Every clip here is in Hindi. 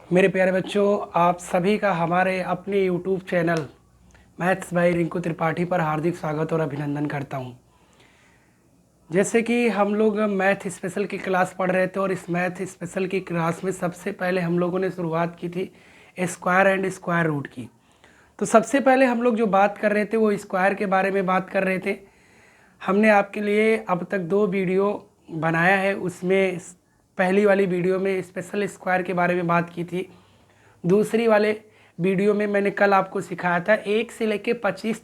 मेरे प्यारे बच्चों, आप सभी का हमारे अपने YouTube channel maths by Rinku Tripathi पर हार्दिक स्वागत और अभिनंदन करता हूं। जैसे कि हम लोग मैथ स्पेशल की क्लास पढ़ रहे थे और इस मैथ स्पेशल की क्लास में सबसे पहले हम लोगों ने शुरुआत की थी स्क्वायर एंड स्क्वायर रूट की। तो सबसे पहले हम लोग जो बात कर रहे थे वो स्क्वायर के बारे में बात कर रहे थे। हमने आपके लिए अब तक 2 वीडियो बनाया है। उसमें पहली वाली वीडियो में स्पेशल स्क्वायर के बारे में बात की थी। दूसरी वाले वीडियो में मैंने कल आपको सिखाया था 1 से लेकर 25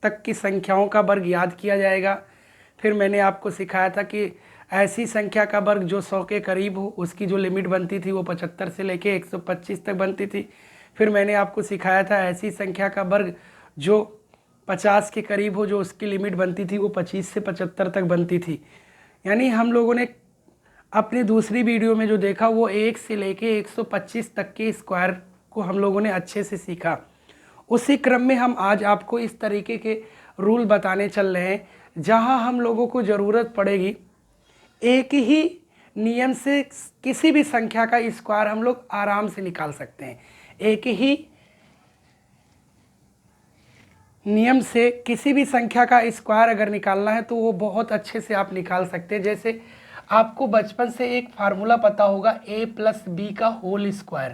तक की संख्याओं का वर्ग याद किया जाएगा। फिर मैंने आपको सिखाया था कि ऐसी संख्या का वर्ग जो 100 के करीब हो, उसकी जो लिमिट बनती थी वो 75 से लेकर 125 तक बनती थी। फिर मैंने आपको सिखाया था ऐसी संख्या का वर्ग जो 50 के करीब हो, जो उसकी लिमिट बनती थी वो 25 से 75 तक बनती थी। यानी हम लोगों ने अपनी दूसरी वीडियो में जो देखा वो 1 से लेके 125 तक के स्क्वायर को हम लोगों ने अच्छे से सीखा। उसी क्रम में हम आज आपको इस तरीके के रूल बताने चल रहे हैं जहां हम लोगों को ज़रूरत पड़ेगी एक ही नियम से किसी भी संख्या का स्क्वायर हम लोग आराम से निकाल सकते हैं। एक ही नियम से किसी भी संख्या का स्क्वायर अगर निकालना है तो वो बहुत अच्छे से आप निकाल सकते हैं। जैसे आपको बचपन से एक फार्मूला पता होगा a+b का होल स्क्वायर।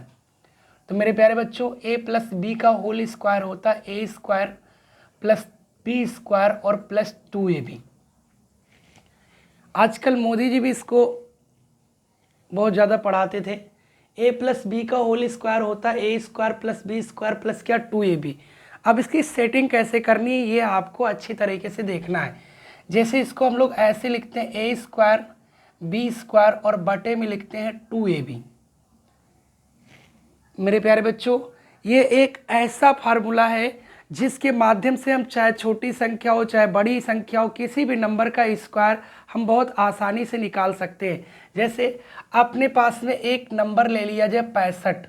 तो मेरे प्यारे बच्चों, a+b का होल स्क्वायर होता है a² + b² और +2ab। आजकल मोदी जी भी इसको बहुत ज़्यादा पढ़ाते थे। a+b का होल स्क्वायर होता है a² + b² प्लस क्या 2ab। अब इसकी सेटिंग कैसे करनी है ये आपको अच्छी तरीके से देखना है। जैसे इसको हम लोग ऐसे लिखते हैं a² b² और बटे में लिखते हैं 2ab। मेरे प्यारे बच्चों, ये एक ऐसा फार्मूला है जिसके माध्यम से हम चाहे छोटी संख्या हो चाहे बड़ी संख्या हो, किसी भी नंबर का स्क्वायर हम बहुत आसानी से निकाल सकते हैं। जैसे अपने पास में एक नंबर ले लिया जाए 65।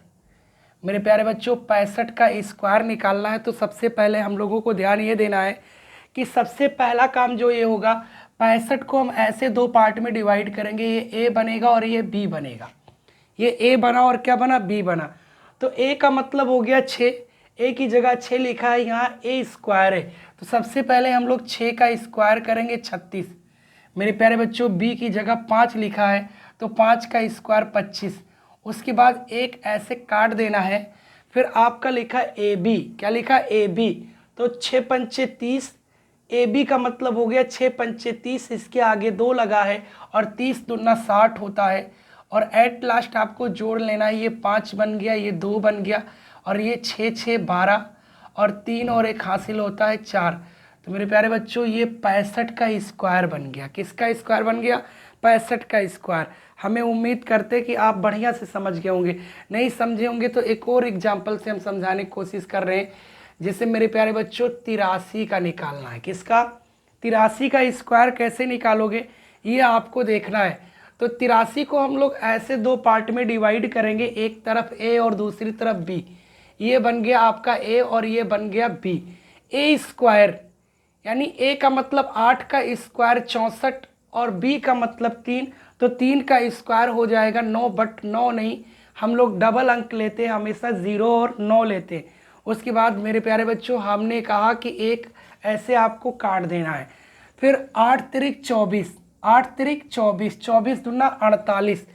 मेरे प्यारे बच्चों, 65 का स्क्वायर निकालना है तो सबसे पहले हम लोगों को ध्यान ये देना है कि सबसे पहला काम जो ये होगा, 65 को हम ऐसे 2 पार्ट में डिवाइड करेंगे। ये a बनेगा और ये b बनेगा। ये a बना और क्या बना, b बना। तो a का मतलब हो गया 6, a की जगह 6 लिखा है, यहाँ a² है तो सबसे पहले हम लोग 6 का स्क्वायर करेंगे 36। मेरे प्यारे बच्चों, b की जगह 5 लिखा है तो 5 का स्क्वायर 25। उसके बाद एक ऐसे काट देना है। फिर आपका लिखा ए बी, क्या लिखा ए बी, तो 6 पंचे 30। ए बी का मतलब हो गया 6 पंचे 30, इसके आगे 2 लगा है और 30 दूना 60 होता है। और एट लास्ट आपको जोड़ लेना है, ये 5 बन गया, ये 2 बन गया और ये 6 6 12 और 3 और 1 हासिल होता है 4। तो मेरे प्यारे बच्चों, ये 65 का स्क्वायर बन गया। किसका स्क्वायर बन गया, 65 का स्क्वायर। हमें उम्मीद करते हैं कि आप बढ़िया से समझ गए होंगे। नहीं समझे होंगे तो एक और एग्जाम्पल से हम समझाने की कोशिश कर रहे हैं। जैसे मेरे प्यारे बच्चों, 83 का निकालना है। किसका, 83 का स्क्वायर कैसे निकालोगे ये आपको देखना है। तो 83 को हम लोग ऐसे 2 पार्ट में डिवाइड करेंगे, एक तरफ a और दूसरी तरफ b। ये बन गया आपका a और ये बन गया b। a² यानी a का मतलब 8 का स्क्वायर 64 और b का मतलब 3, तो 3 का स्क्वायर हो जाएगा 9, बट 9 नहीं, हम लोग डबल अंक लेते हैं, हमेशा 0 और 9 लेते हैं। उसके बाद मेरे प्यारे बच्चों, हमने कहा कि एक ऐसे आपको काट देना है। फिर 8 तिरिक 24, 8 तिरिक 24, 24 दूना 48।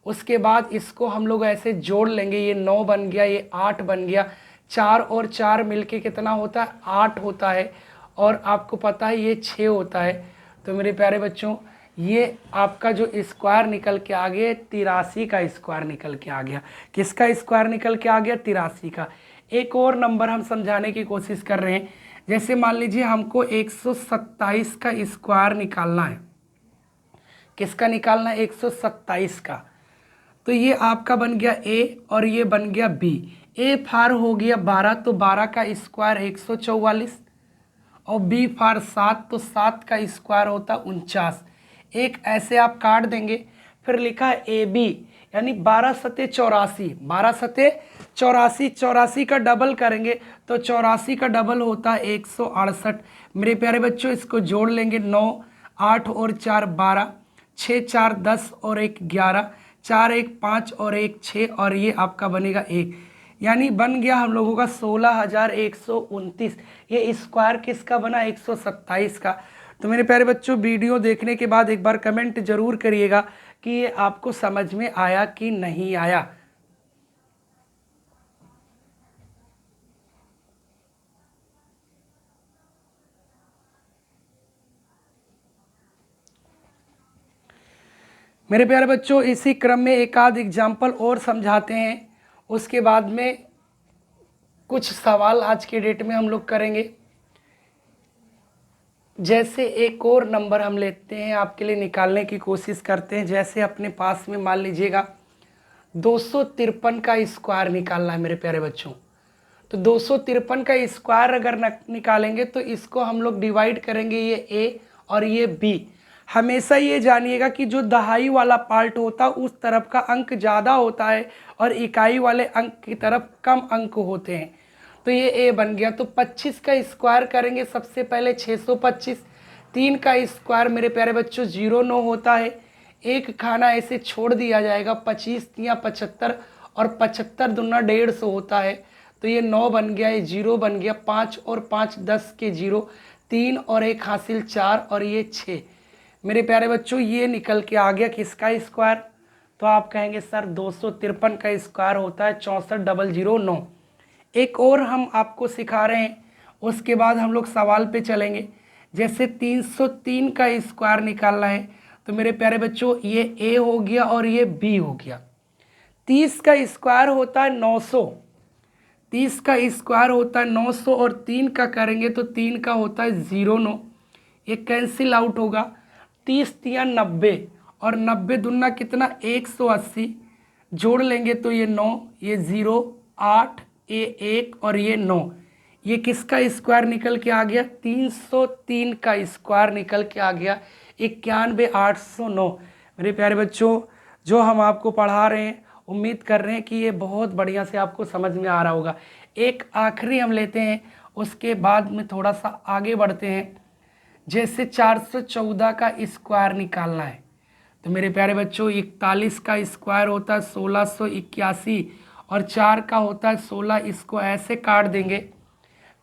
उसके बाद इसको हम लोग ऐसे जोड़ लेंगे, ये 9 बन गया, ये 8 बन गया, 4 और 4 मिलके कितना होता है, 8 होता है। और आपको पता है ये 6 होता है। तो मेरे प्यारे बच्चों, ये आपका जो स्क्वायर निकल के आ गया 83 का स्क्वायर निकल के आ गया। किसका स्क्वायर निकल के आ गया, 83 का। एक और नंबर हम समझाने की कोशिश कर रहे हैं। जैसे मान लीजिए हमको 127 का स्क्वायर निकालना है। किसका निकालना है, 127 का। तो ये आपका बन गया a और ये बन गया b। a फार हो गया 12, तो 12 का स्क्वायर 144 और b फार 7, तो 7 का स्क्वायर होता 49। एक ऐसे आप काट देंगे। फिर लिखा है ए बी, यानी 12 सते 84, 12 सते 84, 84 का डबल करेंगे तो 84 का डबल होता है 168। मेरे प्यारे बच्चों, इसको जोड़ लेंगे, 9, 8 और 4 12, 6 4 10 और 1 11, 4 1 5 और 1 6 और ये आपका बनेगा 1, यानी बन गया हम लोगों का 16,129। ये स्क्वायर किसका बना? 127 का। तो मेरे प्यारे बच्चों, वीडियो देखने के बाद एक बार कमेंट जरूर करिएगा कि ये आपको समझ में आया कि नहीं आया। मेरे प्यारे बच्चों, इसी क्रम में एक आध एग्जाम्पल और समझाते हैं, उसके बाद में कुछ सवाल आज के डेट में हम लोग करेंगे। जैसे एक और नंबर हम लेते हैं, आपके लिए निकालने की कोशिश करते हैं। जैसे अपने पास में मान लीजिएगा 253 का स्क्वायर निकालना है मेरे प्यारे बच्चों। तो 253 का स्क्वायर अगर निकालेंगे तो इसको हम लोग डिवाइड करेंगे, ये ए और ये बी। हमेशा ये जानिएगा कि जो दहाई वाला पार्ट होता है उस तरफ का अंक ज़्यादा होता है और इकाई वाले अंक की तरफ कम अंक होते हैं। तो ये ए बन गया। तो 25 का स्क्वायर करेंगे सबसे पहले 625। 3 का स्क्वायर मेरे प्यारे बच्चों 09 होता है। एक खाना ऐसे छोड़ दिया जाएगा, 25 या 75 और 75 दूना 150 होता है। तो ये 9 बन गया, ये 0 बन गया। 5 और 5 10 के 0, 3 और 1 हासिल 4 और ये 6। मेरे प्यारे बच्चों, ये निकल के आ गया किसका स्क्वायर? तो आप कहेंगे सर 253 का स्क्वायर होता है 64,009। एक और हम आपको सिखा रहे हैं, उसके बाद हम लोग सवाल पे चलेंगे। जैसे 303 का स्क्वायर निकालना है, तो मेरे प्यारे बच्चों ये ए हो गया और ये बी हो गया। 30 का स्क्वायर होता है 900। 30 का स्क्वायर होता है 900 और 3 का करेंगे तो 3 का होता है 09। ये कैंसिल आउट होगा। 30 या 90 और 90 दूना कितना? 180। जोड़ लेंगे तो ये 9, ये 0, 8, ये 1 और ये 9। ये किसका स्क्वायर निकल के आ गया? 303 का स्क्वायर निकल के आ गया 91,809। मेरे प्यारे बच्चों, जो हम आपको पढ़ा रहे हैं, उम्मीद कर रहे हैं कि ये बहुत बढ़िया से आपको समझ में आ रहा होगा। एक आखिरी हम लेते हैं, उसके बाद में थोड़ा सा आगे बढ़ते हैं। जैसे 414 का स्क्वायर निकालना है, तो मेरे प्यारे बच्चों 41 का स्क्वायर होता है 1681 और 4 का होता है 16। इसको ऐसे काट देंगे,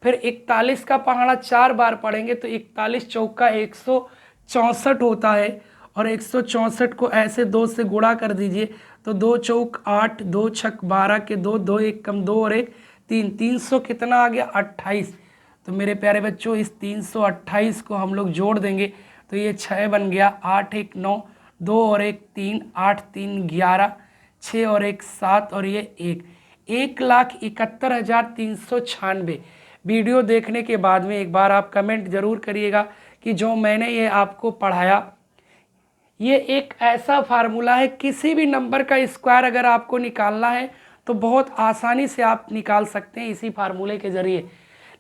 फिर 41 का पहाड़ा 4 बार पढ़ेंगे तो 41 चौका 164 होता है और 164 को ऐसे 2 से गुणा कर दीजिए तो 2 चौक 8, 2 छक 12 के 2, 2 1 कम 2 और 1 3, 300 कितना आ गया? 28। तो मेरे प्यारे बच्चों, इस 328 को हम लोग जोड़ देंगे तो ये 6 बन गया। 8 1 9, 2 और 1 3, 8 3 11, 6 और 1 7 और ये 1, 1,71,396। वीडियो देखने के बाद में एक बार आप कमेंट जरूर करिएगा कि जो मैंने ये आपको पढ़ाया, ये एक ऐसा फार्मूला है, किसी भी नंबर का स्क्वायर अगर आपको निकालना है तो बहुत आसानी से आप निकाल सकते हैं इसी फार्मूले के ज़रिए।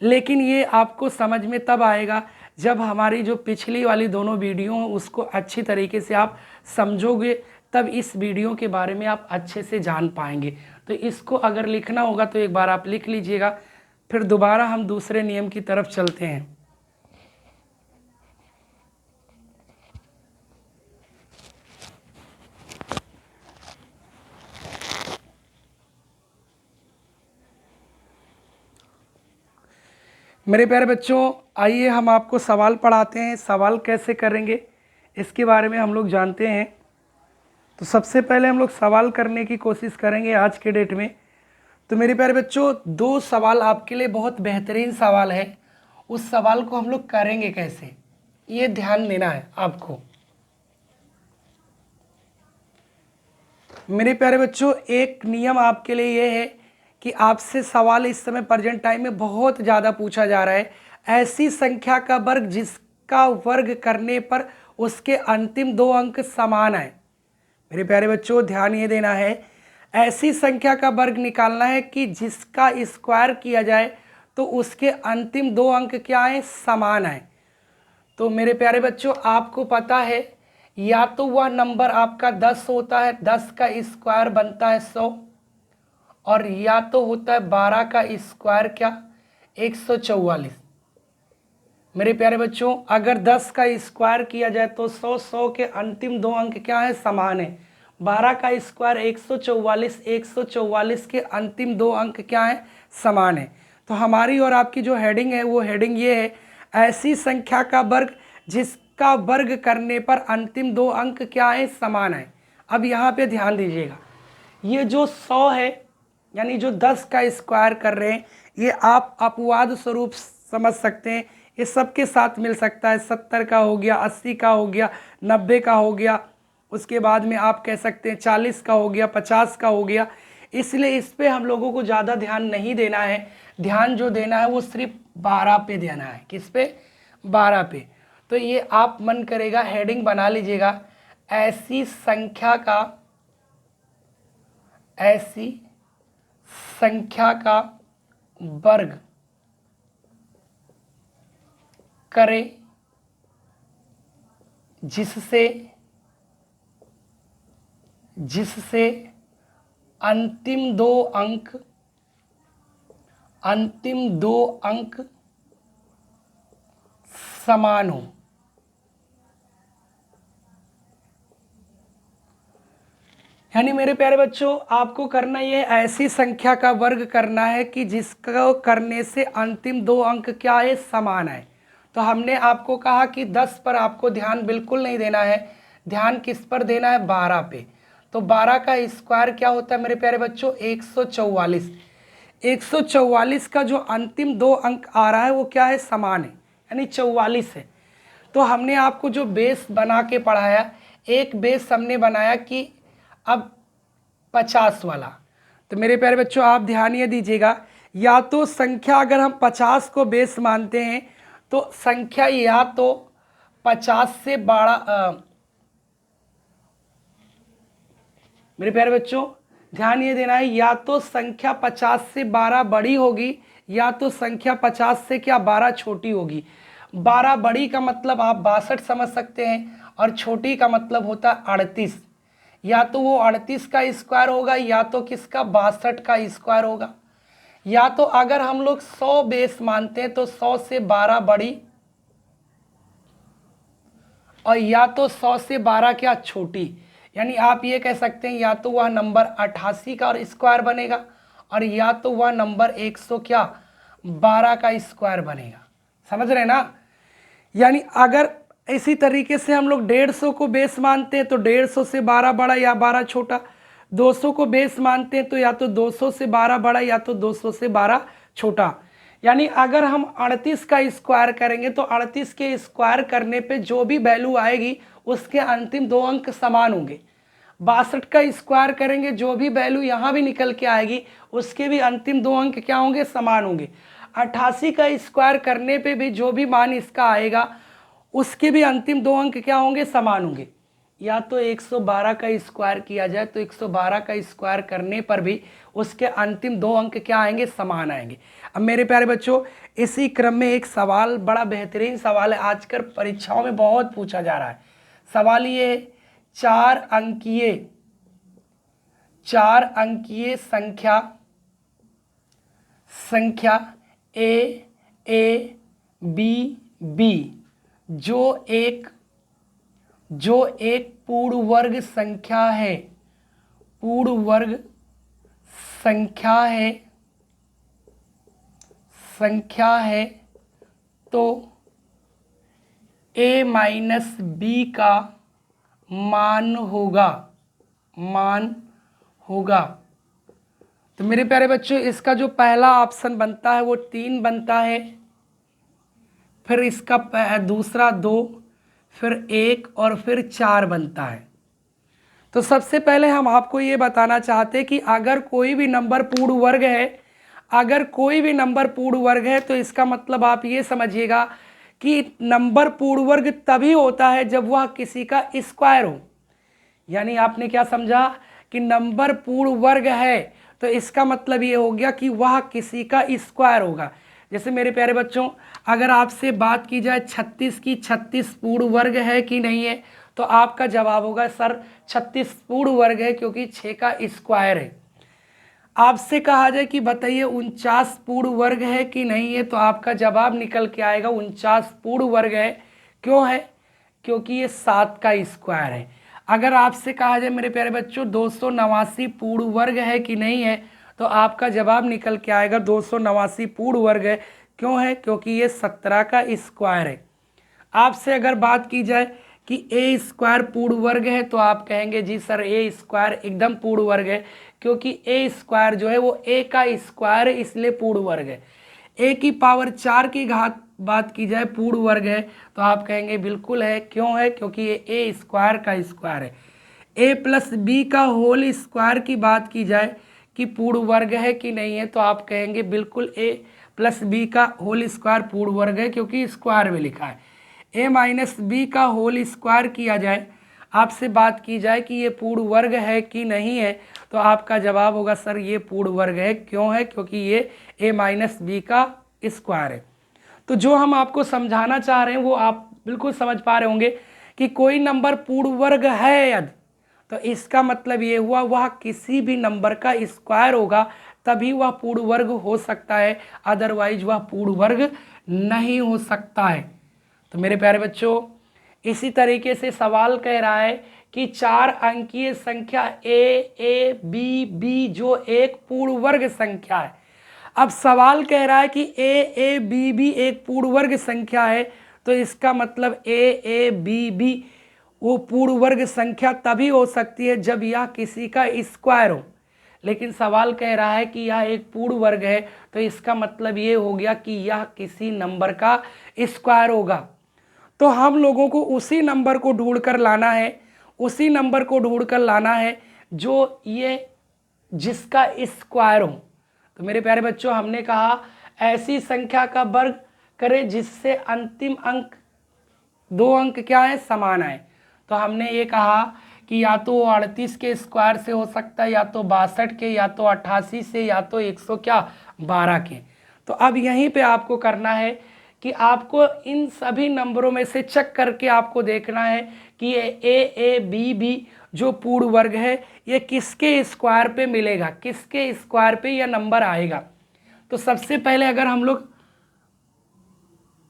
लेकिन ये आपको समझ में तब आएगा जब हमारी जो पिछली वाली दोनों वीडियो हैं उसको अच्छी तरीके से आप समझोगे, तब इस वीडियो के बारे में आप अच्छे से जान पाएंगे। तो इसको अगर लिखना होगा तो एक बार आप लिख लीजिएगा, फिर दोबारा हम दूसरे नियम की तरफ चलते हैं। मेरे प्यारे बच्चों, आइए हम आपको सवाल पढ़ाते हैं। सवाल कैसे करेंगे इसके बारे में हम लोग जानते हैं। तो सबसे पहले हम लोग सवाल करने की कोशिश करेंगे आज के डेट में। तो मेरे प्यारे बच्चों, 2 सवाल आपके लिए बहुत बेहतरीन सवाल है। उस सवाल को हम लोग करेंगे कैसे, ये ध्यान देना है आपको। मेरे प्यारे बच्चों, एक नियम आपके लिए ये है कि आपसे सवाल इस समय प्रेजेंट टाइम में बहुत ज़्यादा पूछा जा रहा है। ऐसी संख्या का वर्ग जिसका वर्ग करने पर उसके अंतिम 2 अंक समान है। मेरे प्यारे बच्चों, ध्यान ये देना है, ऐसी संख्या का वर्ग निकालना है कि जिसका स्क्वायर किया जाए तो उसके अंतिम 2 अंक क्या हैं? समान है। तो मेरे प्यारे बच्चों, आपको पता है या तो वह नंबर आपका 10 होता है, 10 का स्क्वायर बनता है 100, और या तो होता है 12 का स्क्वायर क्या? 144। मेरे प्यारे बच्चों, अगर 10 का स्क्वायर किया जाए तो 100, 100 के अंतिम 2 अंक क्या है? समान है। 12 का स्क्वायर 144, 144 के अंतिम दो अंक क्या हैं, समान है। तो हमारी और आपकी जो हेडिंग है वो हेडिंग ये है, ऐसी संख्या का वर्ग जिसका वर्ग करने पर अंतिम दो अंक क्या है, समान है। अब यहाँ पे ध्यान दीजिएगा, ये जो 100 है यानी जो 10 का स्क्वायर कर रहे हैं, ये आप अपवाद स्वरूप समझ सकते हैं, ये सबके साथ मिल सकता है। 70 का हो गया, 80 का हो गया, 90 का हो गया, उसके बाद में आप कह सकते हैं 40 का हो गया, 50 का हो गया। इसलिए इस पे हम लोगों को ज़्यादा ध्यान नहीं देना है, ध्यान जो देना है वो सिर्फ 12 पे देना है। किस पे, 12 पे। तो ये आप मन करेगा हेडिंग बना लीजिएगा, ऐसी संख्या का वर्ग करे जिससे अंतिम दो अंक समान हो। यानी मेरे प्यारे बच्चों, आपको करना ये ऐसी संख्या का वर्ग करना है कि जिसको करने से अंतिम दो अंक क्या है, समान है। तो हमने आपको कहा कि 10 पर आपको ध्यान बिल्कुल नहीं देना है, ध्यान किस पर देना है, 12 पे। तो 12 का स्क्वायर क्या होता है मेरे प्यारे बच्चों, 144। 144 का जो अंतिम दो अंक आ रहा है वो क्या है, समान है, यानी 44 है। तो हमने आपको जो बेस बना के पढ़ाया, एक बेस हमने बनाया कि अब 50 वाला। तो मेरे प्यारे बच्चों आप ध्यान ये दीजिएगा, या तो संख्या अगर हम 50 को बेस मानते हैं तो संख्या या तो 50 से बड़ा, मेरे प्यारे बच्चों ध्यान ये देना है, या तो संख्या 50 से 12 बड़ी होगी या तो संख्या 50 से क्या 12 छोटी होगी। 12 बड़ी का मतलब आप 62 समझ सकते हैं और छोटी का मतलब होता है 38। या तो वो 38 का स्क्वायर होगा या तो किसका 62 का स्क्वायर होगा। या तो अगर हम लोग 100 बेस मानते हैं तो 100 से 12 बड़ी और या तो 100 से 12 क्या छोटी। यानी आप ये कह सकते हैं या तो वह नंबर 88 का और स्क्वायर बनेगा और या तो वह नंबर 100 क्या 12 का स्क्वायर बनेगा। समझ रहे ना। यानी अगर इसी तरीके से हम लोग 150 को बेस मानते हैं तो 150 से 12 बड़ा या 12 छोटा। 200 को बेस मानते हैं तो या तो 200 से 12 बड़ा या तो 200 से 12 छोटा। यानी अगर हम 38 का स्क्वायर करेंगे तो 38 के स्क्वायर करने पे जो भी वैल्यू आएगी उसके अंतिम दो अंक समान होंगे। 62 का स्क्वायर करेंगे जो भी वैल्यू यहाँ भी निकल के आएगी उसके भी अंतिम दो अंक क्या होंगे, समान होंगे। 88 का स्क्वायर करने पे भी जो भी मान इसका आएगा उसके भी अंतिम दो अंक क्या होंगे, समान होंगे। या तो 112 का स्क्वायर किया जाए तो 112 का स्क्वायर करने पर भी उसके अंतिम दो अंक क्या आएंगे, समान आएंगे। अब मेरे प्यारे बच्चों इसी क्रम में एक सवाल, बड़ा बेहतरीन सवाल है, आजकल परीक्षाओं में बहुत पूछा जा रहा है। सवाल ये है, चार अंकीय संख्या ए बी जो एक पूर्ण वर्ग संख्या है तो a माइनस बी का मान होगा। तो मेरे प्यारे बच्चों इसका जो पहला ऑप्शन बनता है वो 3 बनता है, फिर इसका दूसरा 2, फिर 1 और फिर 4 बनता है। तो सबसे पहले हम आपको ये बताना चाहते हैं कि अगर कोई भी नंबर पूर्ण वर्ग है तो इसका मतलब आप ये समझिएगा कि नंबर पूर्ण वर्ग तभी होता है जब वह किसी का स्क्वायर हो। यानी आपने क्या समझा कि नंबर पूर्ण वर्ग है तो इसका मतलब ये हो गया कि वह किसी का स्क्वायर होगा। जैसे मेरे प्यारे बच्चों अगर आपसे बात की जाए 36 की, 36 पूर्ण वर्ग है कि नहीं है, तो आपका जवाब होगा सर 36 पूर्ण वर्ग है क्योंकि 6 का स्क्वायर है। आपसे कहा जाए कि बताइए 49 पूर्ण वर्ग है कि नहीं है, तो आपका जवाब निकल के आएगा 49 पूर्ण वर्ग है। क्यों है, क्योंकि ये 7 का स्क्वायर है। अगर आपसे कहा जाए मेरे प्यारे बच्चों 289 पूर्ण वर्ग है कि नहीं है, तो आपका जवाब निकल के आएगा 289 पूर्ण वर्ग है। क्यों है? क्योंकि ये 17 का स्क्वायर है। आपसे अगर बात की जाए कि ए स्क्वायर पूर्ण वर्ग है, तो आप कहेंगे जी सर ए स्क्वायर एकदम पूर्ण वर्ग है, क्योंकि ए स्क्वायर जो है वो ए का स्क्वायर है, इसलिए पूर्ण वर्ग है। ए की पावर 4 की घात बात की जाए पूर्ण वर्ग है, तो आप कहेंगे बिल्कुल है। क्यों है? क्योंकि ये ए स्क्वायर का स्क्वायर है। ए प्लस बी का होल स्क्वायर की बात की जाए कि पूर्ण वर्ग है कि नहीं है, तो आप कहेंगे बिल्कुल ए प्लस बी का होल स्क्वायर पूर्ण वर्ग है, क्योंकि स्क्वायर में लिखा है। ए माइनस बी का होल स्क्वायर किया जाए, आपसे बात की जाए कि ये पूर्ण वर्ग है कि नहीं है, तो आपका जवाब होगा सर ये पूर्ण वर्ग है। क्यों है? क्योंकि ये ए माइनस बी का स्क्वायर है। तो जो हम आपको समझाना चाह रहे हैं वो आप बिल्कुल समझ पा रहे होंगे कि कोई नंबर पूर्ण वर्ग है यदि, तो इसका मतलब ये हुआ वह किसी भी नंबर का स्क्वायर होगा, तभी वह पूर्ण वर्ग हो सकता है, अदरवाइज वह पूर्ण वर्ग नहीं हो सकता है। तो मेरे प्यारे बच्चों, इसी तरीके से सवाल कह रहा है कि 4 अंकीय संख्या ए बी बी जो एक पूर्ण वर्ग संख्या है। अब सवाल कह रहा है कि ए बी बी एक पूर्ण वर्ग संख्या है, तो इसका मतलब ए बी बी वो पूर्ण वर्ग संख्या तभी हो सकती है जब यह किसी का स्क्वायर हो। लेकिन सवाल कह रहा है कि यह एक पूर्ण वर्ग है, तो इसका मतलब ये हो गया कि यह किसी नंबर का स्क्वायर होगा। तो हम लोगों को उसी नंबर को ढूंढ कर लाना है, उसी नंबर को ढूंढ कर लाना है जो ये जिसका स्क्वायर हो। तो मेरे प्यारे बच्चों, हमने कहा ऐसी संख्या का वर्ग करें जिससे अंतिम अंक 2 अंक क्या है? समान आए। तो हमने ये कहा कि या तो 38 के स्क्वायर से हो सकता है, या तो 62 के, या तो 88 से, या तो 112 के। तो अब यहीं पे आपको करना है कि आपको इन सभी नंबरों में से चेक करके आपको देखना है कि ये ए बी बी जो पूर्ण वर्ग है ये किसके स्क्वायर पे मिलेगा, किसके स्क्वायर पे यह नंबर आएगा। तो सबसे पहले अगर हम लोग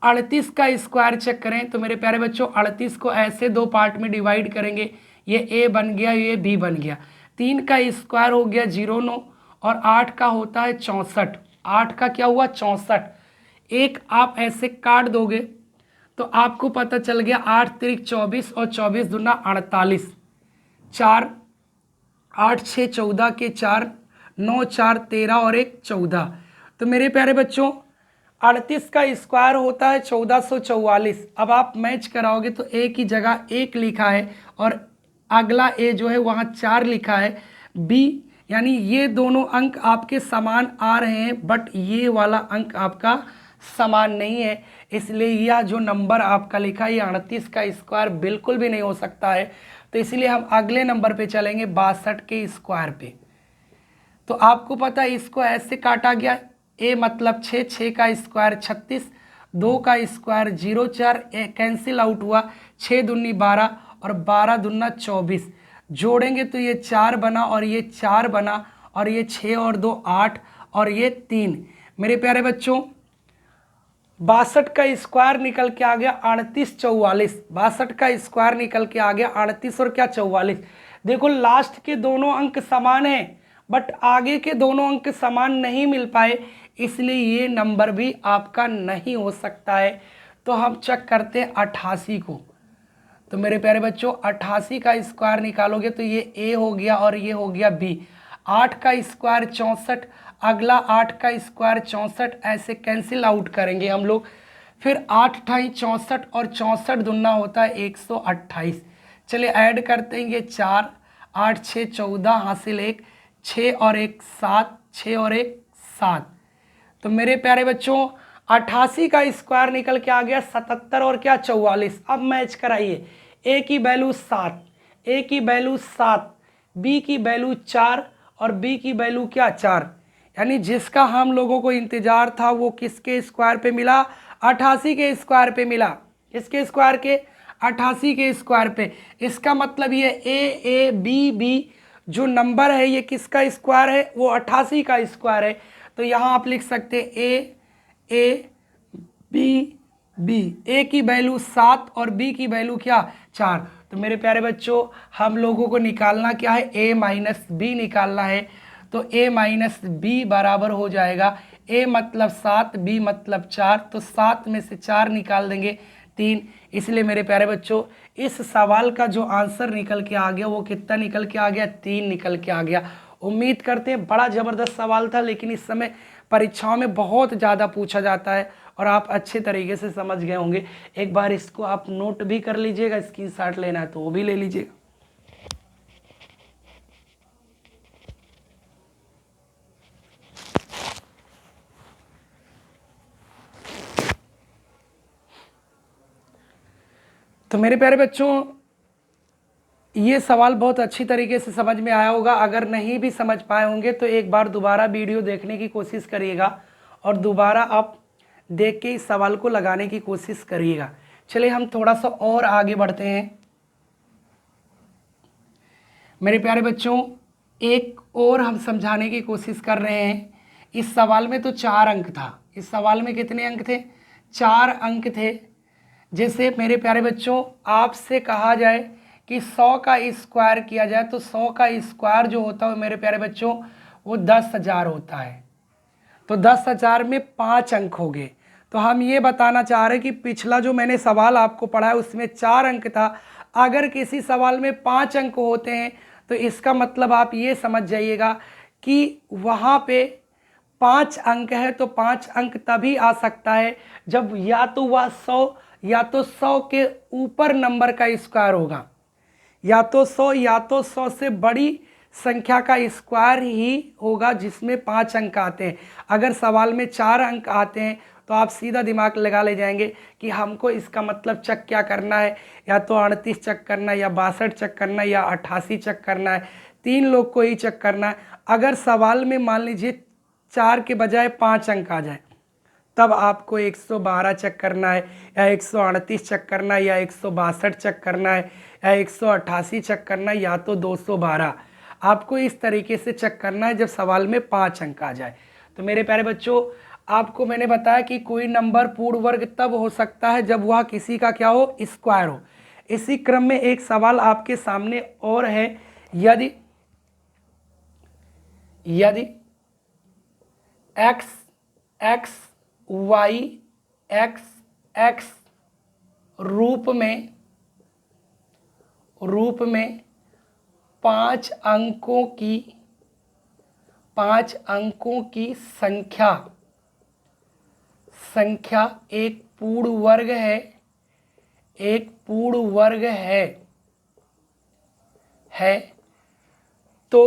38 का स्क्वायर चेक करें, तो मेरे प्यारे बच्चों 38 को ऐसे 2 पार्ट में डिवाइड करेंगे, ये ए बन गया, ये बी बन गया। 3 का स्क्वायर हो गया 09, और 8 का होता है 64। 8 का क्या हुआ? 64। एक आप ऐसे काट दोगे तो आपको पता चल गया 8 तिरिक 24 और 24 दूना 48। 4 8 6 14 के 4, 9 4 13 और 1 14। तो मेरे प्यारे बच्चों 38 का स्क्वायर होता है 1444। अब आप मैच कराओगे तो ए की जगह 1 लिखा है और अगला ए जो है वहाँ 4 लिखा है। बी यानी ये दोनों अंक आपके समान आ रहे हैं, बट ये वाला अंक आपका समान नहीं है, इसलिए यह जो नंबर आपका लिखा है ये 38 का स्क्वायर बिल्कुल भी नहीं हो सकता है। तो इसलिए हम अगले नंबर पे चलेंगे 62 के स्क्वायर पे। तो आपको पता है इसको ऐसे काटा गया, ए मतलब 6, 6 का स्क्वायर 36, 2 का स्क्वायर 0 4 कैंसिल आउट हुआ, 6 दूनी 12 और 12 दूना 24। जोड़ेंगे तो ये 4 बना और ये 4 बना, और ये 6 और 2 8 और ये 3। मेरे प्यारे बच्चों 62 का स्क्वायर निकल के आ गया 38 44। 62 का स्क्वायर निकल के आ गया 38 और क्या 44। देखो लास्ट के दोनों अंक समान हैं, बट आगे के दोनों अंक समान नहीं मिल पाए, इसलिए ये नंबर भी आपका नहीं हो सकता है। तो हम चेक करते हैं 88 को। तो मेरे प्यारे बच्चों 88 का स्क्वायर निकालोगे तो ये ए हो गया और ये हो गया बी। 8 का स्क्वायर 64, अगला 8 का स्क्वायर 64, ऐसे कैंसिल आउट करेंगे हम लोग। फिर 8 ठाई 64 और 64 दुना होता है 128। चलिए ऐड करते हैं, ये 4 8 6 14 हासिल 1, 6 और 1 7, 6 और 1 7। तो मेरे प्यारे बच्चों 88 का स्क्वायर निकल के आ गया 77 और क्या 44। अब मैच कराइए, ए की वैल्यू 7, ए की वैल्यू 7, बी की वैल्यू 4 और बी की वैल्यू क्या 4। यानी जिसका हम लोगों को इंतजार था वो किसके स्क्वायर पे मिला? 88 के स्क्वायर पे मिला। किसके स्क्वायर के? 88 के स्क्वायर पे। इसका मतलब ये ए बी बी जो नंबर है ये किसका स्क्वायर है? वो 88 का स्क्वायर है। तो यहाँ आप लिख सकते हैं ए बी बी, ए की वैल्यू 7 और बी की वैल्यू क्या 4। तो मेरे प्यारे बच्चों हम लोगों को निकालना क्या है, a माइनस बी निकालना है। तो a माइनस बी बराबर हो जाएगा, a मतलब 7, b मतलब 4, तो 7 में से 4 निकाल देंगे 3। इसलिए मेरे प्यारे बच्चों इस सवाल का जो आंसर निकल के आ गया वो कितना निकल के आ गया, 3 निकल के आ गया। उम्मीद करते हैं बड़ा ज़बरदस्त सवाल था, लेकिन इस समय परीक्षाओं में बहुत ज़्यादा पूछा जाता है और आप अच्छे तरीके से समझ गए होंगे। एक बार इसको आप नोट भी कर लीजिएगा, स्क्रीनशॉट लेना है तो वो भी ले लीजिएगा। तो मेरे प्यारे बच्चों ये सवाल बहुत अच्छी तरीके से समझ में आया होगा। अगर नहीं भी समझ पाए होंगे तो एक बार दोबारा वीडियो देखने की कोशिश करिएगा और दोबारा आप देख के इस सवाल को लगाने की कोशिश करिएगा। चलिए हम थोड़ा सा और आगे बढ़ते हैं। मेरे प्यारे बच्चों एक और हम समझाने की कोशिश कर रहे हैं। इस सवाल में तो 4 अंक था। इस सवाल में कितने अंक थे, 4 अंक थे। जैसे मेरे प्यारे बच्चों आपसे कहा जाए कि 100 का स्क्वायर किया जाए तो 100 का स्क्वायर जो होता है मेरे प्यारे बच्चों वो 10,000 होता है। तो 10,000 में 5 अंक हो गए। तो हम ये बताना चाह रहे हैं कि पिछला जो मैंने सवाल आपको पढ़ाया उसमें 4 अंक था। अगर किसी सवाल में 5 अंक होते हैं तो इसका मतलब आप ये समझ जाइएगा कि वहाँ पे 5 अंक है। तो 5 अंक तभी आ सकता है जब या तो वह 100 या तो 100 के ऊपर नंबर का स्क्वायर होगा, या तो 100 या तो 100 से बड़ी संख्या का स्क्वायर ही होगा जिसमें 5 अंक आते हैं। अगर सवाल में 4 अंक आते हैं तो आप सीधा दिमाग लगा ले जाएंगे कि हमको इसका मतलब चेक क्या करना है, या तो 38 चेक करना है, या 62 चेक करना है, या 88 चेक करना है। 3 लोग को ही चेक करना है। अगर सवाल में मान लीजिए 4 के बजाय 5 अंक आ जाए तब आपको 112 चेक करना है, या 138 चेक करना है, या 162 चेक करना है, या 188 चेक करना है, या तो 212। आपको इस तरीके से चेक करना है जब सवाल में 5 अंक आ जाए। तो मेरे प्यारे बच्चों आपको मैंने बताया कि कोई नंबर पूर्ण वर्ग तब हो सकता है जब वह किसी का क्या हो, स्क्वायर हो। इसी क्रम में एक सवाल आपके सामने और है, यदि x y x रूप में 5 अंकों की संख्या एक पूर्ण वर्ग है तो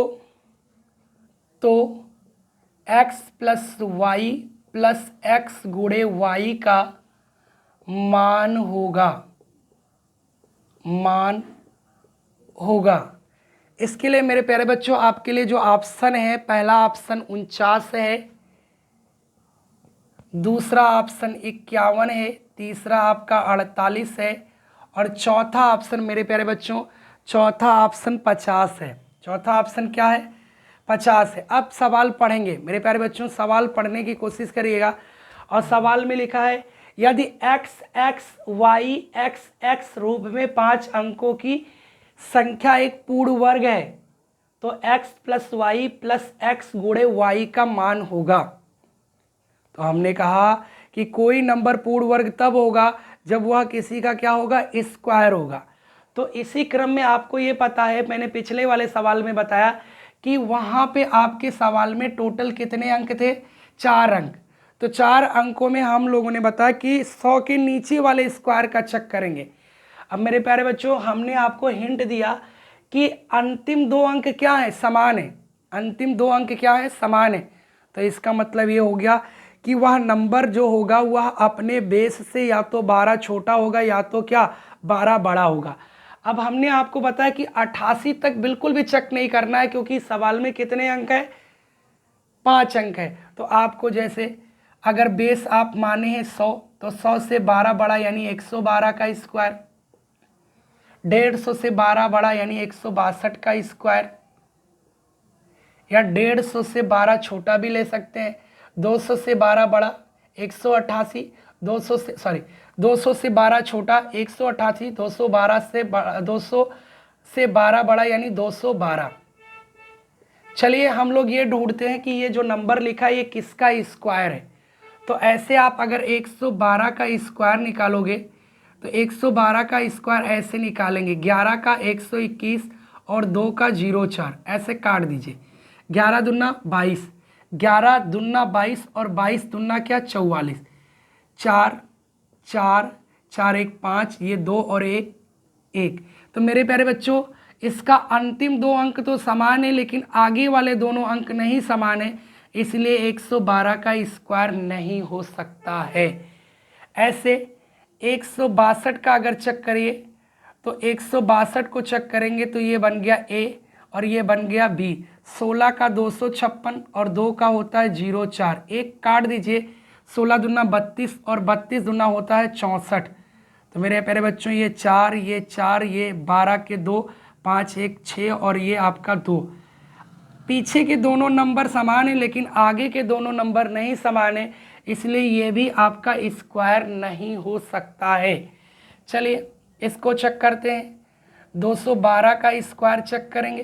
x plus y plus x गुणे वाई का मान होगा। इसके लिए मेरे प्यारे बच्चों आपके लिए जो ऑप्शन है, पहला ऑप्शन 49 है, दूसरा ऑप्शन 51 है, तीसरा आपका 48 है, और चौथा ऑप्शन मेरे प्यारे बच्चों चौथा ऑप्शन 50 है। चौथा ऑप्शन क्या है, 50 है। अब सवाल पढ़ेंगे मेरे प्यारे बच्चों, सवाल पढ़ने की कोशिश करिएगा। और सवाल में लिखा है यदि x x y x x रूप में 5 अंकों की संख्या एक पूर्ण वर्ग है तो x plus y plus x गुणे वाई का मान होगा। तो हमने कहा कि कोई नंबर पूर्ण वर्ग तब होगा जब वह किसी का क्या होगा, स्क्वायर होगा। तो इसी क्रम में आपको ये पता है, मैंने पिछले वाले सवाल में बताया कि वहाँ पे आपके सवाल में टोटल कितने अंक थे, 4 अंक। तो 4 अंकों में हम लोगों ने बताया कि 100 के नीचे वाले स्क्वायर का चेक करेंगे। अब मेरे प्यारे बच्चों हमने आपको हिंट दिया कि अंतिम 2 अंक क्या है, समान है। अंतिम 2 अंक क्या है, समान है। तो इसका मतलब ये हो गया कि वह नंबर जो होगा वह अपने बेस से या तो 12 छोटा होगा या तो क्या 12 बड़ा होगा। अब हमने आपको बताया कि 88 तक बिल्कुल भी चेक नहीं करना है क्योंकि सवाल में कितने अंक है, 5 अंक है। तो आपको जैसे अगर बेस आप माने हैं 100 तो 100 से 12 बड़ा यानी 112 का स्क्वायर, 150 से 12 बड़ा यानी 162 का स्क्वायर, या 150 से 12 छोटा भी ले सकते हैं। 200 से 12 बड़ा 188, 200 से 12 छोटा 188, 200 से 12 बड़ा यानी 212। चलिए हम लोग ये ढूंढते हैं कि ये जो नंबर लिखा है ये किसका स्क्वायर है। तो ऐसे आप अगर 112 का स्क्वायर निकालोगे तो 112 का स्क्वायर ऐसे निकालेंगे, 11 का 121 और 2 का 04 ऐसे काट दीजिए। 11 दूना 22, 11 दूना 22 और 22 दूना क्या 44, 4 4 4 1 5, ये 2 और 1 1। तो मेरे प्यारे बच्चों इसका अंतिम 2 अंक तो समान है लेकिन आगे वाले दोनों अंक नहीं समान है, इसलिए 112 का स्क्वायर नहीं हो सकता है। ऐसे 162 का अगर चेक करिए तो 162 को चेक करेंगे तो ये बन गया A और ये बन गया B। 16 का 256 और 2 का होता है 04, एक काट दीजिए। 16 दूना 32 और 32 दूना होता है 64। तो मेरे प्यारे बच्चों ये 4 ये 4 ये 12 के 2 5 1 6 और ये आपका 2। पीछे के दोनों नंबर समान है लेकिन आगे के दोनों नंबर नहीं समान है, इसलिए ये भी आपका स्क्वायर नहीं हो सकता है। चलिए इसको चेक करते हैं। 212 का स्क्वायर चेक करेंगे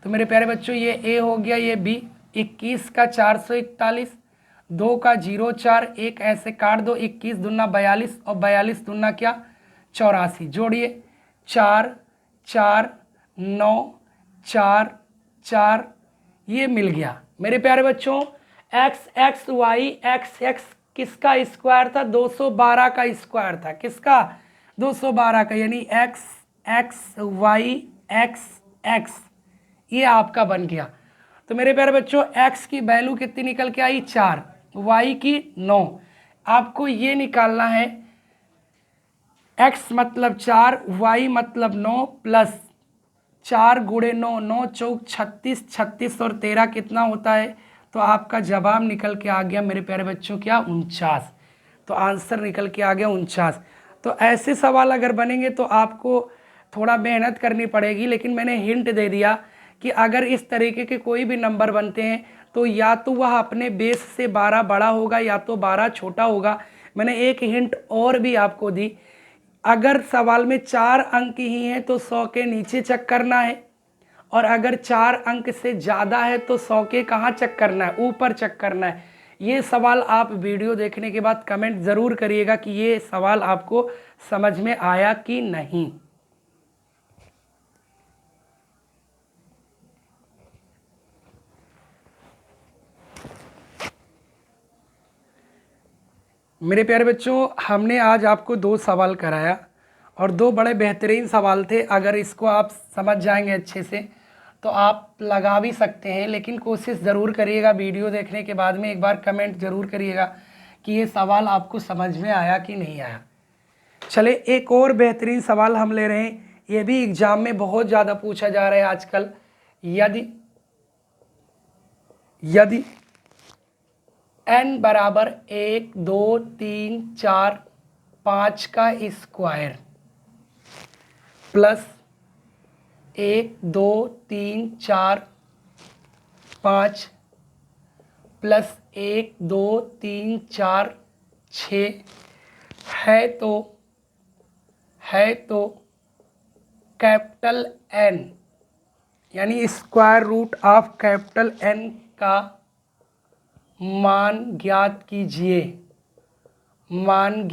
तो मेरे प्यारे बच्चों ये A हो गया, ये B। 21 का 441, 2 का 04, एक ऐसे काट दो। 21 दूना 42 और 42 दूना क्या 84, जोड़िए 4 4 9 4 4, ये मिल गया। मेरे प्यारे बच्चों x x y x x किसका स्क्वायर था? 212 का स्क्वायर था। किसका? 212 का, यानी x x y x x ये आपका बन गया। तो मेरे प्यारे बच्चों x की वैल्यू कितनी निकल के आई? 4, y की 9। आपको ये निकालना है x मतलब 4, y मतलब 9 प्लस 4 गुणे 9, 9 चौक 36, 36 और 13 कितना होता है? तो आपका जवाब निकल के आ गया मेरे प्यारे बच्चों क्या? 49। तो आंसर निकल के आ गया 49। तो ऐसे सवाल अगर बनेंगे तो आपको थोड़ा मेहनत करनी पड़ेगी, लेकिन मैंने हिंट दे दिया कि अगर इस तरीके के कोई भी नंबर बनते हैं तो या तो वह अपने बेस से 12 बड़ा होगा या तो 12 छोटा होगा। मैंने एक हिंट और भी आपको दी, अगर सवाल में 4 अंक ही हैं तो 100 के नीचे चेक करना है, और अगर 4 अंक से ज़्यादा है तो 100 के कहाँ चेक करना है? ऊपर चेक करना है। ये सवाल आप वीडियो देखने के बाद कमेंट ज़रूर करिएगा कि ये सवाल आपको समझ में आया कि नहीं। मेरे प्यारे बच्चों हमने आज आपको 2 सवाल कराया और 2 बड़े बेहतरीन सवाल थे। अगर इसको आप समझ जाएंगे अच्छे से तो आप लगा भी सकते हैं, लेकिन कोशिश ज़रूर करिएगा वीडियो देखने के बाद में एक बार कमेंट ज़रूर करिएगा कि ये सवाल आपको समझ में आया कि नहीं आया। चले एक और बेहतरीन सवाल हम ले रहे हैं, ये भी एग्ज़ाम में बहुत ज़्यादा पूछा जा रहा है आजकल। यदि n बराबर 1 2 3 4 5 का स्क्वायर प्लस 1 2 3 4 5 प्लस 1 2 3 4 6 है तो कैपिटल N यानी square root of capital N का मान ज्ञात कीजिए। मान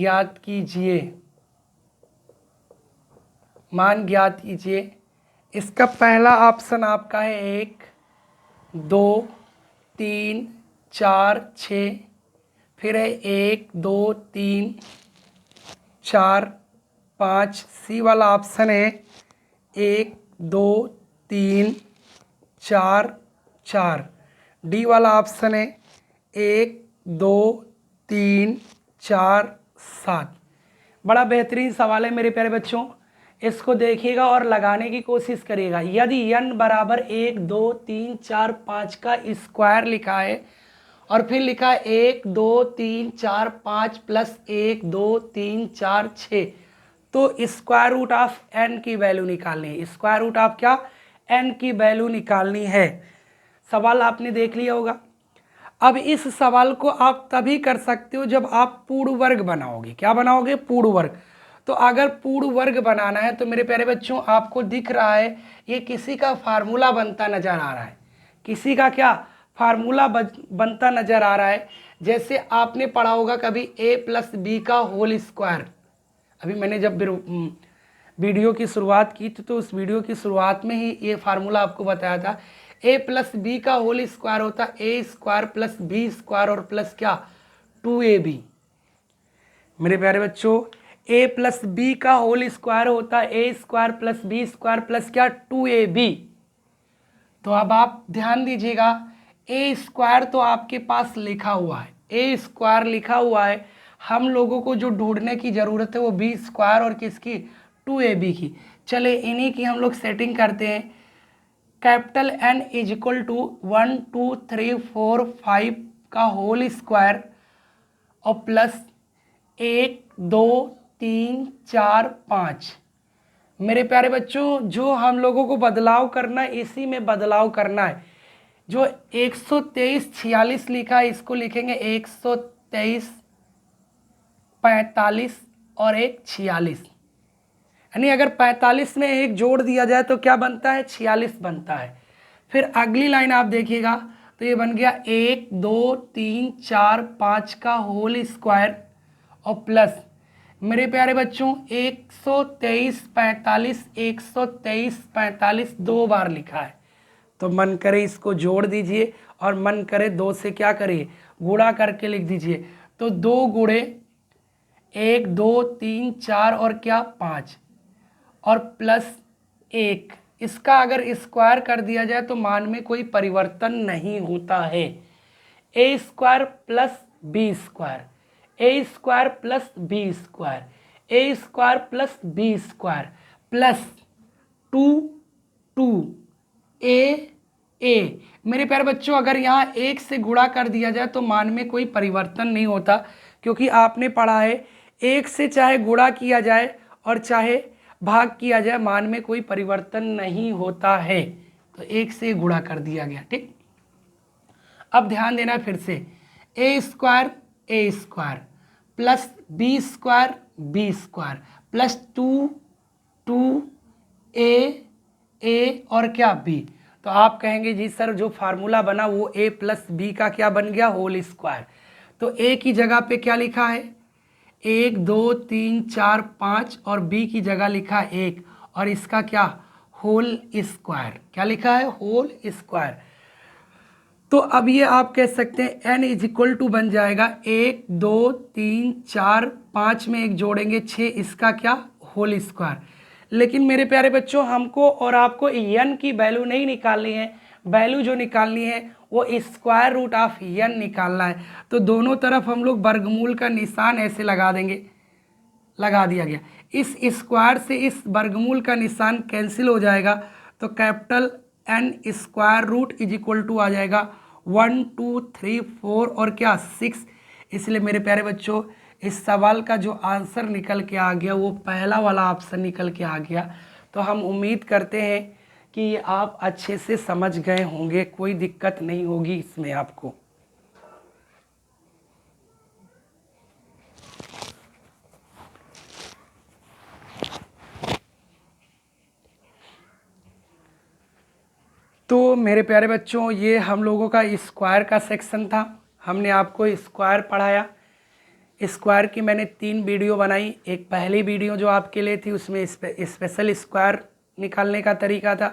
ज्ञात कीजिए। इसका पहला ऑप्शन आपका है 1 2 3 4 6, फिर है 1 2 3 4 5। सी वाला ऑप्शन है 1 2 3 4 4। डी वाला ऑप्शन है 1 2 3 4 7। बड़ा बेहतरीन सवाल है मेरे प्यारे बच्चों, इसको देखिएगा और लगाने की कोशिश करिएगा। यदि n बराबर 1 2 3 4 5 का स्क्वायर लिखा है और फिर लिखा है 1 2 3 4 5 प्लस 1 2 3 4 6, तो स्क्वायर रूट ऑफ n की वैल्यू निकालनी है। स्क्वायर रूट ऑफ क्या? n की वैल्यू निकालनी है। सवाल आपने देख लिया होगा। अब इस सवाल को आप तभी कर सकते हो जब आप पूर्ण वर्ग बनाओगे। क्या बनाओगे? पूर्ण वर्ग। तो अगर पूर्ण वर्ग बनाना है तो मेरे प्यारे बच्चों आपको दिख रहा है ये किसी का फार्मूला बनता नजर आ रहा है। किसी का क्या फार्मूला बनता नजर आ रहा है। जैसे आपने पढ़ा होगा कभी a+b का होल स्क्वायर। अभी मैंने जब वीडियो की शुरुआत की थी तो उस वीडियो की शुरुआत में ही ये फार्मूला आपको बताया था। a+b का होल स्क्वायर होता a² + b² और प्लस क्या 2ab। मेरे प्यारे बच्चों a+b का होल स्क्वायर होता a² + b² प्लस क्या 2ab। तो अब आप ध्यान दीजिएगा a² तो आपके पास लिखा हुआ है, a² लिखा हुआ है। हम लोगों को जो ढूंढने की ज़रूरत है वो b² और किसकी 2ab की। चले इन्हीं की हम लोग सेटिंग करते हैं। कैपिटल N = 1 2 3 4 5 का होल स्क्वायर और प्लस 1 2 3 4 5। मेरे प्यारे बच्चों जो हम लोगों को बदलाव करना है इसी में बदलाव करना है। जो 123 46 लिखा है इसको लिखेंगे 123 45 और एक 46। यानी अगर 45 में एक जोड़ दिया जाए तो क्या बनता है? 46 बनता है। फिर अगली लाइन आप देखिएगा तो ये बन गया 1 2 3 4 5 का होल स्क्वायर और प्लस मेरे प्यारे बच्चों 123 45 123 45 दो बार लिखा है। तो मन करे इसको जोड़ दीजिए और मन करे 2 से क्या करिए गुणा करके लिख दीजिए। तो 2 गुणे 1 2 3 4 और क्या 5 और प्लस 1। इसका अगर स्क्वायर कर दिया जाए तो मान में कोई परिवर्तन नहीं होता है। a² + b² a² + b² a² + b² plus 2 2 a। मेरे प्यारे बच्चों अगर यहाँ 1 से गुणा कर दिया जाए तो मान में कोई परिवर्तन नहीं होता, क्योंकि आपने पढ़ा है 1 से चाहे गुणा किया जाए और चाहे भाग किया जाए मान में कोई परिवर्तन नहीं होता है। तो 1 से गुणा कर दिया गया। ठीक, अब ध्यान देना फिर से a² plus b² plus 2 2 a और क्या b। तो आप कहेंगे जी सर जो फार्मूला बना वो a+b का क्या बन गया होल स्क्वायर। तो a की जगह पे क्या लिखा है 1 2 3 4 5 और b की जगह लिखा 1 और इसका क्या होल स्क्वायर। क्या लिखा है? Whole square. तो अब ये आप कह सकते हैं n = बन जाएगा 1 2 3 4 5 में 1 जोड़ेंगे 6 इसका क्या होल स्क्वायर। लेकिन मेरे प्यारे बच्चों हमको और आपको n की वैल्यू नहीं निकालनी है, वैल्यू जो निकालनी है वो √n निकालना है। तो दोनों तरफ हम लोग वर्गमूल का निशान ऐसे लगा देंगे। लगा दिया गया। इस स्क्वायर से इस वर्गमूल का निशान कैंसिल हो जाएगा तो कैपिटल N² = आ जाएगा 1 2 3 4 और क्या 6। इसलिए मेरे प्यारे बच्चों इस सवाल का जो आंसर निकल के आ गया वो पहला वाला ऑप्शन निकल के आ गया। तो हम उम्मीद करते हैं कि ये आप अच्छे से समझ गए होंगे, कोई दिक्कत नहीं होगी इसमें आपको। तो मेरे प्यारे बच्चों ये हम लोगों का स्क्वायर का सेक्शन था। हमने आपको स्क्वायर पढ़ाया। स्क्वायर की मैंने 3 वीडियो बनाई। एक पहली वीडियो जो आपके लिए थी उसमें स्पेशल स्क्वायर निकालने का तरीका था।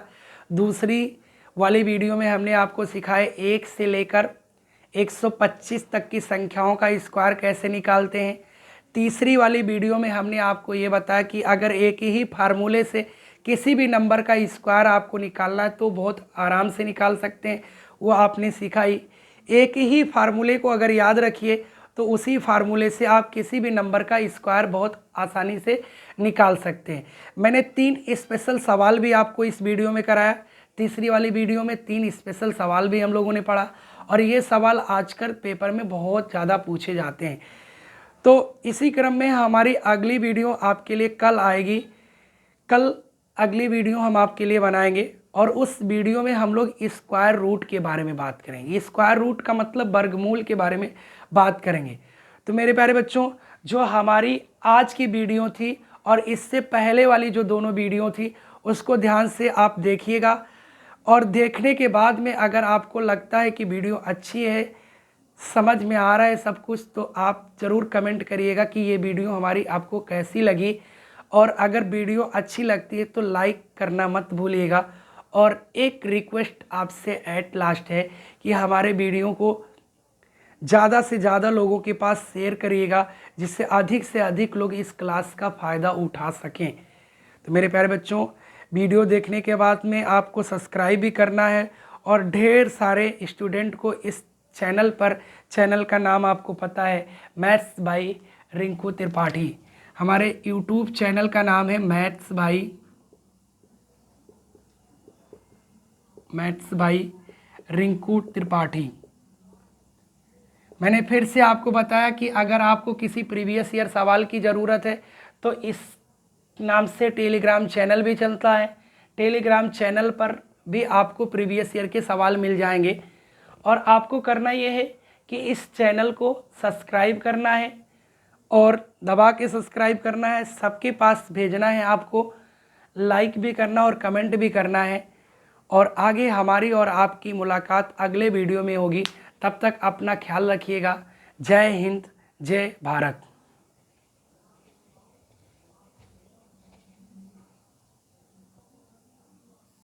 दूसरी वाली वीडियो में हमने आपको सिखाए 1 से लेकर 125 तक की संख्याओं का स्क्वायर कैसे निकालते हैं। तीसरी वाली वीडियो में हमने आपको ये बताया कि अगर एक ही फार्मूले से किसी भी नंबर का स्क्वायर आपको निकालना है तो बहुत आराम से निकाल सकते हैं, वो आपने सिखाई। एक ही फार्मूले को अगर याद रखिए तो उसी फार्मूले से आप किसी भी नंबर का स्क्वायर बहुत आसानी से निकाल सकते हैं। मैंने 3 स्पेशल सवाल भी आपको इस वीडियो में कराया। तीसरी वाली वीडियो में 3 स्पेशल सवाल भी हम लोगों ने पढ़ा और ये सवाल आजकल पेपर में बहुत ज़्यादा पूछे जाते हैं। तो इसी क्रम में हमारी अगली वीडियो आपके लिए कल आएगी। कल अगली वीडियो हम आपके लिए बनाएंगे और उस वीडियो में हम लोग स्क्वायर रूट के बारे में बात करेंगे। स्क्वायर रूट का मतलब वर्गमूल के बारे में बात करेंगे। तो मेरे प्यारे बच्चों, जो हमारी आज की वीडियो थी और इससे पहले वाली जो दोनों वीडियो थी उसको ध्यान से आप देखिएगा, और देखने के बाद में अगर आपको लगता है कि वीडियो अच्छी है, समझ में आ रहा है सब कुछ, तो आप ज़रूर कमेंट करिएगा कि ये वीडियो हमारी आपको कैसी लगी। और अगर वीडियो अच्छी लगती है तो लाइक करना मत भूलिएगा। और एक रिक्वेस्ट आपसे एट लास्ट है कि हमारे वीडियो को ज़्यादा से ज़्यादा लोगों के पास शेयर करिएगा, जिससे अधिक से अधिक लोग इस क्लास का फ़ायदा उठा सकें। तो मेरे प्यारे बच्चों, वीडियो देखने के बाद में आपको सब्सक्राइब भी करना है, और ढेर सारे स्टूडेंट को इस चैनल पर, चैनल का नाम आपको पता है, मैथ्स बाई रिंकू त्रिपाठी। हमारे यूट्यूब चैनल का नाम है मैथ्स बाई रिंकू त्रिपाठी। मैंने फिर से आपको बताया कि अगर आपको किसी प्रीवियस ईयर सवाल की ज़रूरत है तो इस नाम से टेलीग्राम चैनल भी चलता है। टेलीग्राम चैनल पर भी आपको प्रीवियस ईयर के सवाल मिल जाएंगे। और आपको करना ये है कि इस चैनल को सब्सक्राइब करना है, और दबा के सब्सक्राइब करना है, सबके पास भेजना है, आपको लाइक भी करना और कमेंट भी करना है। और आगे हमारी और आपकी मुलाकात अगले वीडियो में होगी। तब तक अपना ख्याल रखिएगा। जय हिंद, जय भारत।